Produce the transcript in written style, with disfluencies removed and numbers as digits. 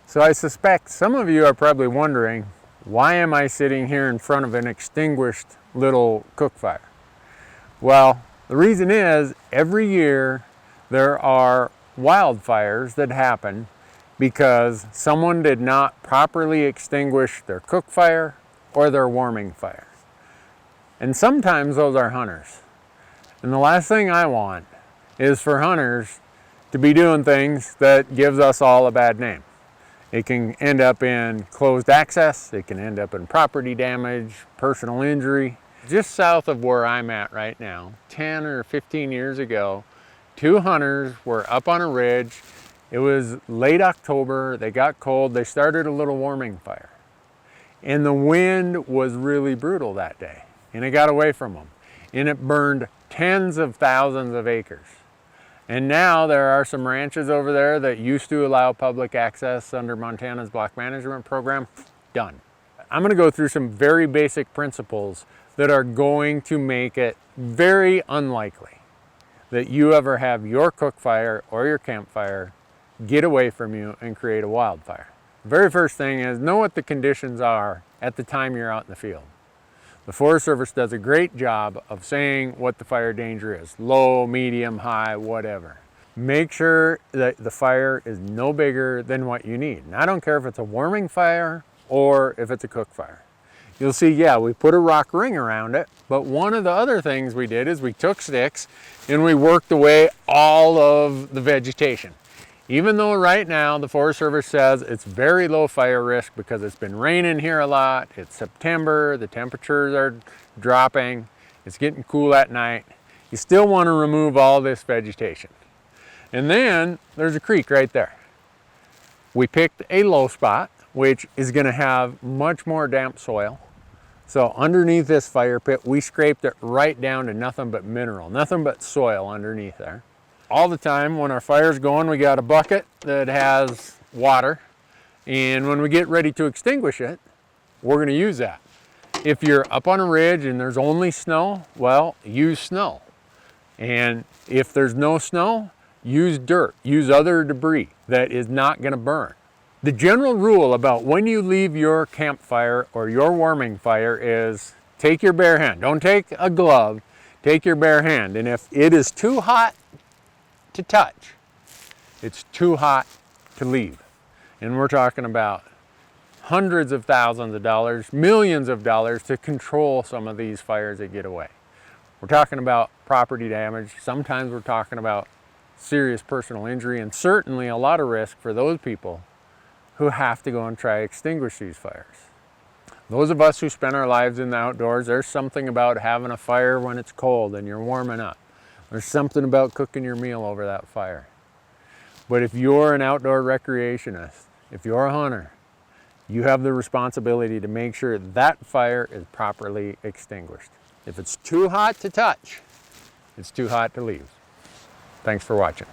So I suspect some of you are probably wondering, why am I sitting here in front of an extinguished little cook fire? Well, the reason is every year there are wildfires that happen because someone did not properly extinguish their cook fire or their warming fire. And sometimes those are hunters. And the last thing I want is for hunters to be doing things that gives us all a bad name. It can end up in closed access, it can end up in property damage, personal injury. Just south of where I'm at right now, 10 or 15 years ago, two hunters were up on a ridge. It was late October, they got cold, they started a little warming fire. And the wind was really brutal that day, and it got away from them. And it burned tens of thousands of acres. And now there are some ranches over there that used to allow public access under Montana's block management program. Done. I'm going to go through some very basic principles that are going to make it very unlikely that you ever have your cook fire or your campfire get away from you and create a wildfire. The very first thing is know what the conditions are at the time you're out in the field. The Forest Service does a great job of saying what the fire danger is, low, medium, high, whatever. Make sure that the fire is no bigger than what you need. And I don't care if it's a warming fire or if it's a cook fire. You'll see, yeah, we put a rock ring around it, but one of the other things we did is we took sticks and we worked away all of the vegetation. Even though right now the Forest Service says it's very low fire risk because it's been raining here a lot, it's September, the temperatures are dropping, it's getting cool at night, you still want to remove all this vegetation. And then there's a creek right there. We picked a low spot, which is going to have much more damp soil. So underneath this fire pit, we scraped it right down to nothing but mineral, nothing but soil underneath there. All the time when our fire's going, we got a bucket that has water, and when we get ready to extinguish it, we're going to use that. If you're up on a ridge and there's only snow, well, use snow. And if there's no snow, use dirt, use other debris that is not going to burn. The general rule about when you leave your campfire or your warming fire is take your bare hand. Don't take a glove, take your bare hand. And if it is too hot to touch, it's too hot to leave. And we're talking about hundreds of thousands of dollars, millions of dollars to control some of these fires that get away. We're talking about property damage. Sometimes we're talking about serious personal injury, and certainly a lot of risk for those people who have to go and try to extinguish these fires. Those of us who spend our lives in the outdoors, there's something about having a fire when it's cold and you're warming up. There's something about cooking your meal over that fire. But if you're an outdoor recreationist, if you're a hunter, you have the responsibility to make sure that fire is properly extinguished. If it's too hot to touch, it's too hot to leave. Thanks for watching.